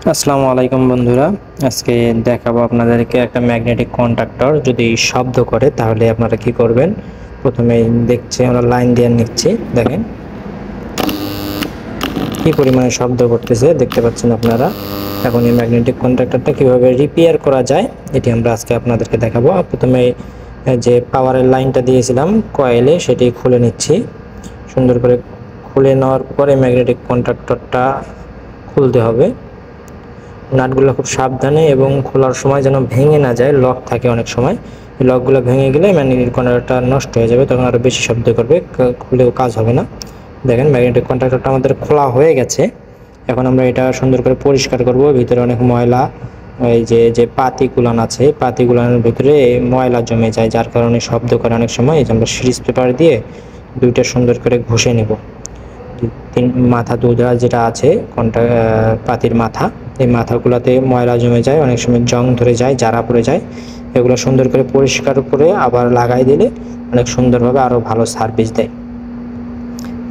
আসসালামু আলাইকুম বন্ধুরা, আজকে দেখাবো আপনাদেরকে একটা ম্যাগনেটিক কন্ডাক্টর যদি শব্দ করে তাহলে আপনারা কি করবেন। প্রথমে দেখছি আমরা লাইন দিয়ে নিচ্ছি, দেখেন কি পরিমাণে শব্দ করতেছে দেখতে পাচ্ছেন আপনারা। এখন এই ম্যাগনেটিক কন্ডাক্টরটা কিভাবে রিপেয়ার করা যায় এটি আমরা আজকে আপনাদেরকে দেখাবো। প্রথমে যে পাওয়ারের লাইনটা দিয়েছিলাম কয়েলে সেটি খুলে নিচ্ছি। সুন্দর করে খুলে নেওয়ার পরে ম্যাগনেটিক কন্ডাক্টরটা খুলতে হবে। নাটগুলো খুব সাবধানে এবং খোলার সময় যেন ভেঙে না যায়, লক থাকে অনেক সময়, এই লকগুলো ভেঙে গেলে ম্যাগনেটিক কন্ডাক্টরটা নষ্ট হয়ে যাবে, তখন আরও বেশি শব্দ করবে, খুলেও কাজ হবে না। দেখেন ম্যাগনেটিক কন্ডাক্টরটা আমাদের খোলা হয়ে গেছে। এখন আমরা এটা সুন্দর করে পরিষ্কার করব। ভিতরে অনেক ময়লা, এই যে পাতিগুলান আছে, পাতিগুলানের ভিতরে ময়লা জমে যায়, যার কারণে শব্দ করে অনেক সময়। এই যে আমরা সিরিজ পেপার দিয়ে দুইটা সুন্দর করে ঘষে নেব। মাথা দুধা যেটা আছে পাতির মাথা, এই মাথাগুলোতে ময়লা জমে যায়, অনেক সময় জং ধরে যায়, জারা পড়ে যায়। এগুলো সুন্দর করে পরিষ্কার করে আবার লাগাই দিলে অনেক সুন্দরভাবে আরও ভালো সার্ভিস দেয়।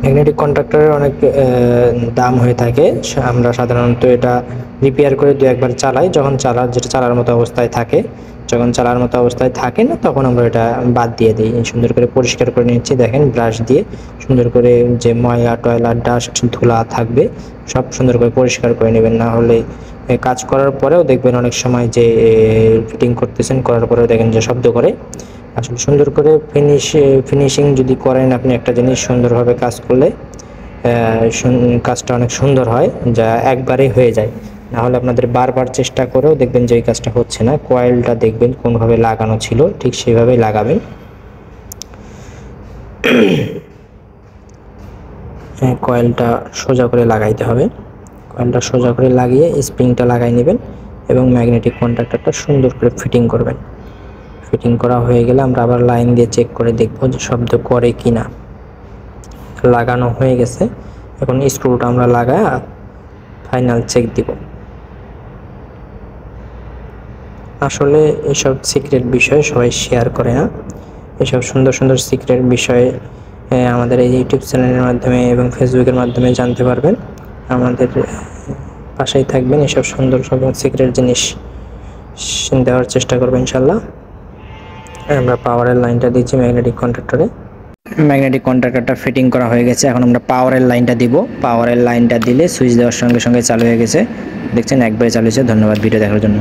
ম্যাগনেটিক কন্ডাক্টরের অনেক দাম হয়ে থাকে। আমরা সাধারণত এটা রিপেয়ার করে দু একবার চালাই, যখন যেটা চালার মতো অবস্থায় থাকে। যখন চালার মতো অবস্থায় থাকে না তখন আমরা এটা বাদ দিয়ে দিই। সুন্দর করে পরিষ্কার করে নিচ্ছি, দেখেন ব্রাশ দিয়ে সুন্দর করে যে ময়লা টয়লা ডাস্ট ধুলা থাকবে সব সুন্দর করে পরিষ্কার করে নেবেন। না হলে কাজ করার পরেও দেখবেন অনেক সময় যে ফিটিং করতেছেন, করার পরেও দেখেন যে শব্দ করে। আসলে সুন্দর করে ফিনিশিং যদি করেন আপনি একটা জিনিস সুন্দরভাবে কাজ করলে কাজটা অনেক সুন্দর হয়, যা একবারেই হয়ে যায়। না হলে আপনাদের বারবার চেষ্টা করেও দেখবেন যে এই কাজটা হচ্ছে না। কয়েলটা দেখবেন কোনভাবে লাগানো ছিল, ঠিক সেইভাবেই লাগাবেন। কয়েলটা সোজা করে লাগাইতে হবে। কয়েলটা সোজা করে লাগিয়ে স্প্রিংটা লাগাই নেবেন এবং ম্যাগনেটিক কন্ডাক্টরটা সুন্দর করে ফিটিং করবেন। ফিটিং করা হয়ে গেলে আমরা আবার লাইন দিয়ে চেক করে দেখব যে শব্দ করে কি না। লাগানো হয়ে গেছে, এখন স্ক্রুটা আমরা লাগায় ফাইনাল চেক দিব। আসলে এসব সিক্রেট বিষয় সবাই শেয়ার করে না। এসব সুন্দর সুন্দর সিক্রেট বিষয়ে আমাদের এই ইউটিউব চ্যানেলের মাধ্যমে এবং ফেসবুকের মাধ্যমে জানতে পারবেন। আমাদের পাশেই থাকবেন, এসব সুন্দর সব সিক্রেট জিনিস দেওয়ার চেষ্টা করবেন ইনশাল্লাহ। আমরা পাওয়ারের লাইনটা দিচ্ছি ম্যাগনেটিক কন্ডাক্টরে। ম্যাগনেটিক কন্ডাক্টরটা ফিটিং করা হয়ে গেছে। এখন আমরা পাওয়ারের লাইনটা দিব। পাওয়ারের লাইনটা দিলে সুইচ দেওয়ার সঙ্গে সঙ্গে চালু হয়ে গেছে, দেখছেন একবারে চালু হয়েছে। ধন্যবাদ ভিডিও দেখার জন্য।